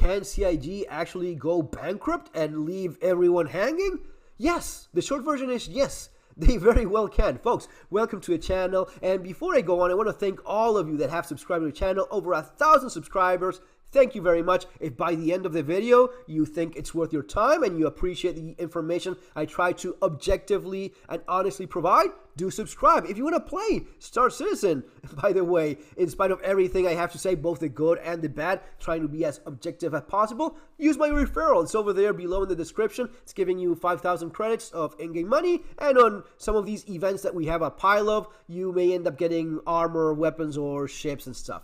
can CIG actually go bankrupt and leave everyone hanging? Yes. The short version is yes. They very well can. Folks, welcome to the channel. And before I go on, I want to thank all of you that have subscribed to the channel. Over 1,000 subscribers. Thank you very much. If by the end of the video you think it's worth your time and you appreciate the information I try to objectively and honestly provide, do subscribe. If you want to play Star Citizen, by the way, in spite of everything I have to say, both the good and the bad, trying to be as objective as possible, use my referral. It's over there below in the description. It's giving you 5,000 credits of in-game money, and on some of these events that we have a pile of, you may end up getting armor, weapons, or ships and stuff.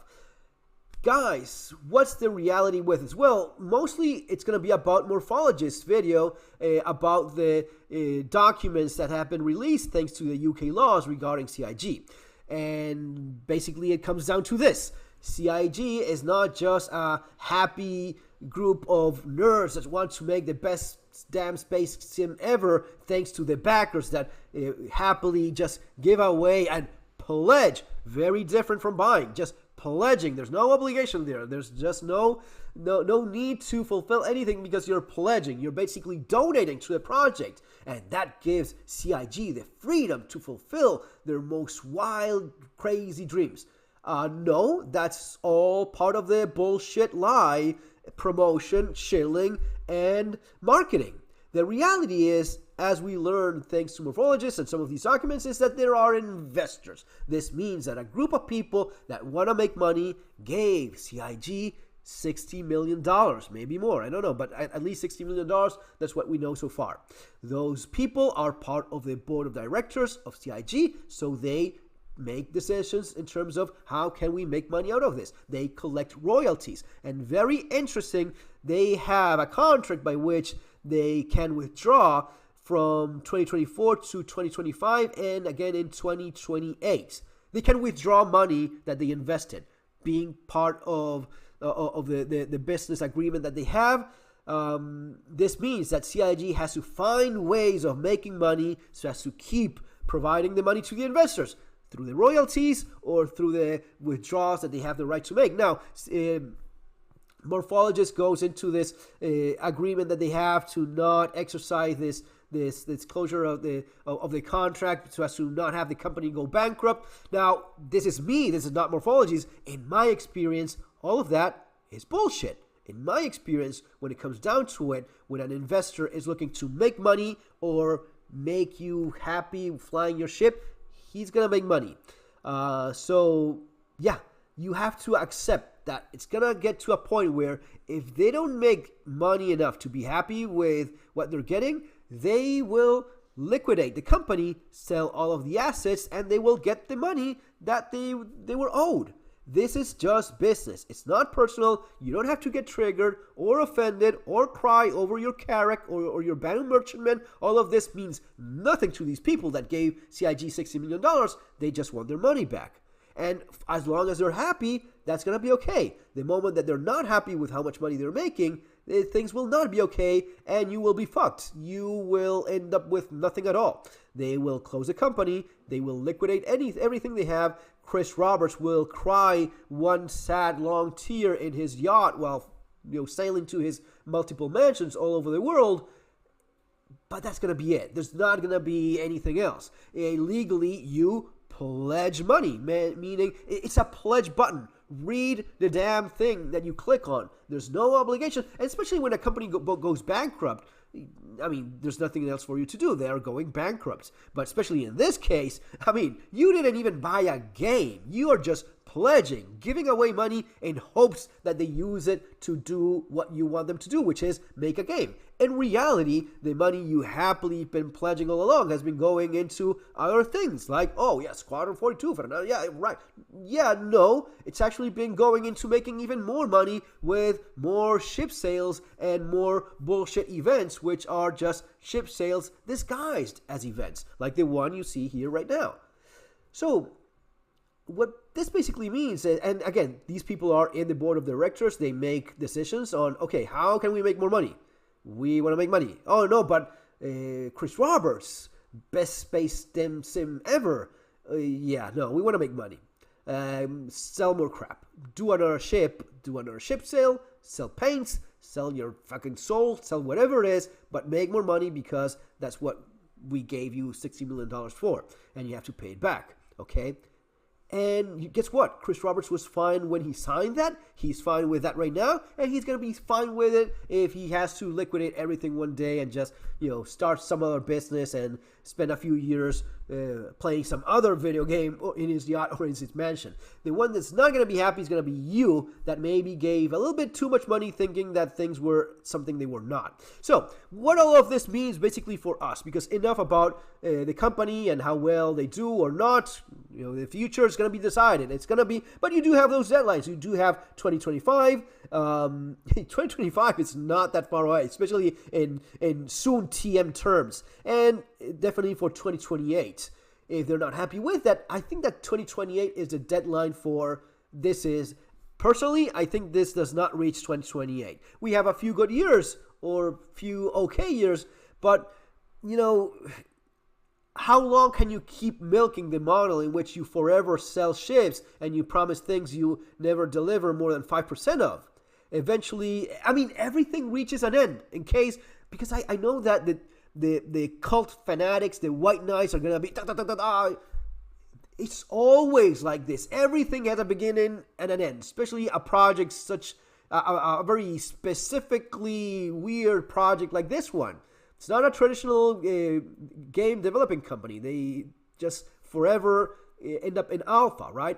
Guys, what's the reality with this? Well, mostly it's going to be about Morphologist's video about the documents that have been released thanks to the UK laws regarding CIG. And basically it comes down to this. CIG is not just a happy group of nerds that want to make the best damn space sim ever thanks to the backers that happily just give away and pledge. Very different from buying. Just pledging. There's no obligation there. There's just no need to fulfill anything because you're pledging. You're basically donating to the project, and that gives CIG the freedom to fulfill their most wild, crazy dreams. No, that's all part of the bullshit lie, promotion, shilling, and marketing. The reality is, as we learn thanks to Morphologists and some of these documents, is that there are investors. This means that a group of people that want to make money gave CIG $60 million, maybe more, I don't know, but at least $60 million, that's what we know so far. Those people are part of the board of directors of CIG, so they make decisions in terms of how can we make money out of this. They collect royalties, and very interesting, they have a contract by which they can withdraw from 2024 to 2025 and again in 2028. They can withdraw money that they invested, being part of the business agreement that they have. This means that CIG has to find ways of making money so as to keep providing the money to the investors through the royalties or through the withdrawals that they have the right to make. Now, Morphologist goes into this agreement that they have to not exercise this closure of the contract so as to not have the company go bankrupt. Now, this is me. This is not Morphologist. In my experience, all of that is bullshit. In my experience, when it comes down to it, when an investor is looking to make money or make you happy flying your ship, he's going to make money. So, yeah, you have to accept that it's going to get to a point where if they don't make money enough to be happy with what they're getting, they will liquidate the company, sell all of the assets, and they will get the money that they were owed. This is just business. It's not personal. You don't have to get triggered or offended or cry over your carrack or your Banu merchantman. All of this means nothing to these people that gave CIG $60 million. They just want their money back. And as long as they're happy, that's going to be okay. The moment that they're not happy with how much money they're making, things will not be okay, and you will be fucked. You will end up with nothing at all. They will close the company. They will liquidate everything they have. Chris Roberts will cry one sad, long tear in his yacht while sailing to his multiple mansions all over the world. But that's going to be it. There's not going to be anything else. Legally, you pledge money, meaning it's a pledge button. Read the damn thing that you click on. There's no obligation, and especially when a company goes bankrupt. I mean, there's nothing else for you to do. They are going bankrupt. But especially in this case, I mean, you didn't even buy a game. You are just pledging, giving away money in hopes that they use it to do what you want them to do, which is make a game. In reality, the money you happily been pledging all along has been going into other things like, oh yeah, Squadron 42 for another, yeah, right. Yeah, no, it's actually been going into making even more money with more ship sales and more bullshit events, which are just ship sales disguised as events, like the one you see here right now. So, what this basically means, and again, these people are in the board of directors, they make decisions on, okay, how can we make more money? We want to make money. Oh, no, but Chris Roberts, best space sim ever. Yeah, no, we want to make money. Sell more crap. Do another ship sale, sell paints, sell your fucking soul, sell whatever it is, but make more money because that's what we gave you $60 million for, and you have to pay it back, okay? And guess what? Chris Roberts was fine when he signed that. He's fine with that right now, and he's going to be fine with it if he has to liquidate everything one day and just, start some other business and spend a few years playing some other video game in his yacht or in his mansion. The one that's not going to be happy is going to be you, that maybe gave a little bit too much money thinking that things were something they were not. So what all of this means basically for us, because enough about the company and how well they do or not. The future is going to be decided. It's going to be, but you do have those deadlines. You do have 2025. 2025 is not that far away, especially in soon TM terms, and definitely for 2028. If they're not happy with that, I think that 2028 is the deadline for this. Is personally, I think this does not reach 2028. We have a few good years or few okay years, but how long can you keep milking the model in which you forever sell ships and you promise things you never deliver more than 5% of? Eventually, everything reaches an end because I know that the cult fanatics, the white knights are going to be, It's always like this. Everything has a beginning and an end, especially a project such, a very specifically weird project like this one. It's not a traditional game developing company. They just forever end up in alpha, right?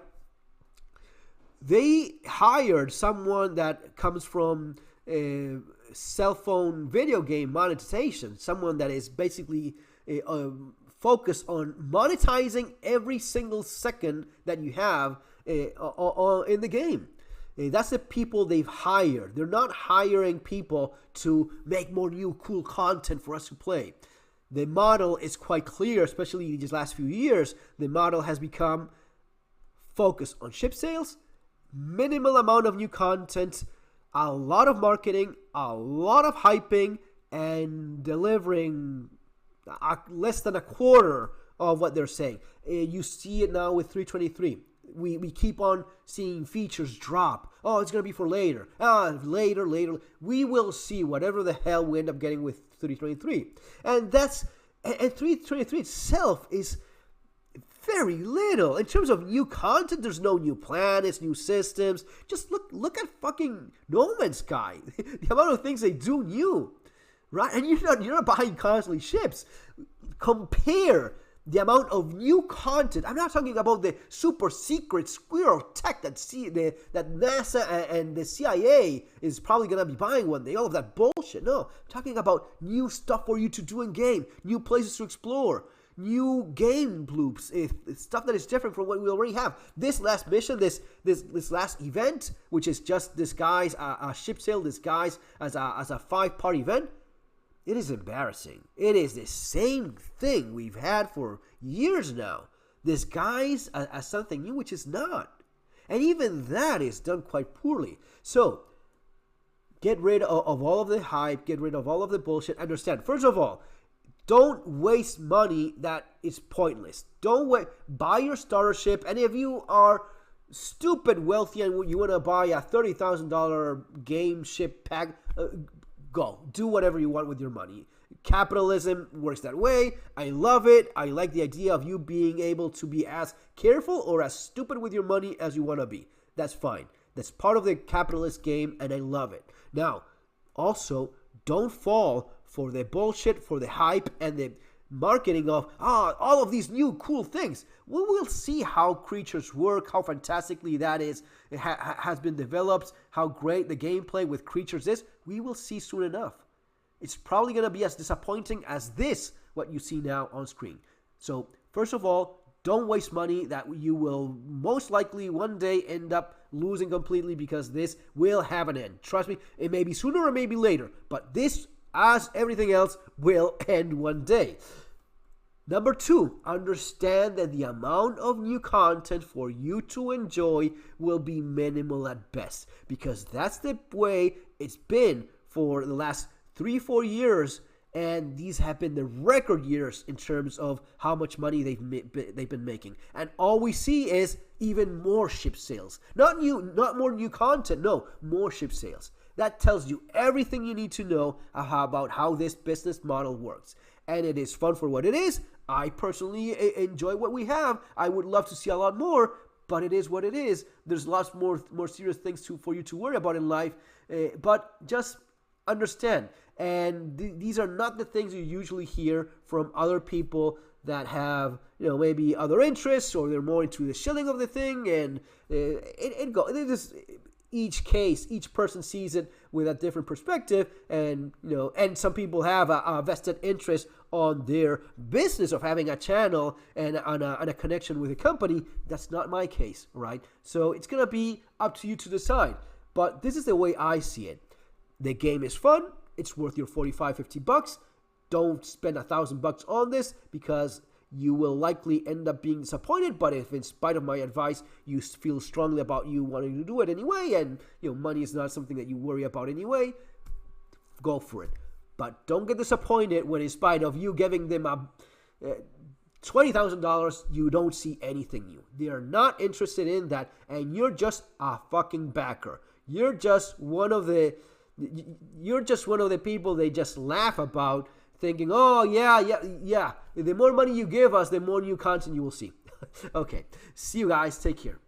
They hired someone that comes from cell phone video game monetization, someone that is basically focused on monetizing every single second that you have in the game. That's the people they've hired. They're not hiring people to make more new cool content for us to play. The model is quite clear, especially these last few years. The model has become focused on ship sales, minimal amount of new content, a lot of marketing, a lot of hyping, and delivering less than a quarter of what they're saying. You see it now with 323. We keep on seeing features drop. Oh, it's going to be for later. Later. We will see whatever the hell we end up getting with 323. And 323 itself is very little. In terms of new content, there's no new planets, new systems. Just look at fucking No Man's Sky. The amount of things they do new. Right? And you're not buying constantly ships. Compare the amount of new content. I'm not talking about the super secret squirrel tech that NASA and the CIA is probably going to be buying one day. All of that bullshit. No, I'm talking about new stuff for you to do in game, new places to explore, new game loops, stuff that is different from what we already have. This last mission, this last event, which is just disguised a ship sale disguised as a 5-part event. It is embarrassing. It is the same thing we've had for years now. Disguised as something new, which is not. And even that is done quite poorly. So, get rid of all of the hype. Get rid of all of the bullshit. Understand, first of all, don't waste money that is pointless. Don't buy your starter ship. And if you are stupid wealthy and you want to buy a $30,000 game ship pack, go. Do whatever you want with your money. Capitalism works that way. I love it. I like the idea of you being able to be as careful or as stupid with your money as you want to be. That's fine. That's part of the capitalist game, and I love it. Now, also, don't fall for the bullshit, for the hype, and the marketing of all of these new cool things. We will see how creatures work, how fantastically that is has been developed, how great the gameplay with creatures is. We will see soon enough. It's probably going to be as disappointing as what you see now on screen. So first of all, don't waste money that you will most likely one day end up losing completely, because this will have an end. Trust me, it may be sooner or maybe later, but this, as everything else, will end one day. Number 2, understand that the amount of new content for you to enjoy will be minimal at best, because that's the way it's been for the last 3-4 years, and these have been the record years in terms of how much money they've been making. And all we see is even more ship sales. Not more new content, no, more ship sales. That tells you everything you need to know about how this business model works. And it is fun for what it is. I personally enjoy what we have. I would love to see a lot more, but it is what it is. There's lots more serious things for you to worry about in life, but just understand. And these are not the things you usually hear from other people that have, maybe other interests, or they're more into the shilling of the thing. And each person sees it with a different perspective, and some people have a vested interest on their business of having a channel and on a connection with a company. That's not my case, right? So it's gonna be up to you to decide. But this is the way I see it. The game is fun. It's worth your $45-$50. Don't spend $1,000 on this, because you will likely end up being disappointed. But if, in spite of my advice, you feel strongly about you wanting to do it anyway, and money is not something that you worry about anyway, go for it. But don't get disappointed when, in spite of you giving them $20,000, you don't see anything new. They are not interested in that, and you're just a fucking backer. You're just one of the people they just laugh about, thinking, oh, yeah. The more money you give us, the more new content you will see. Okay. See you guys. Take care.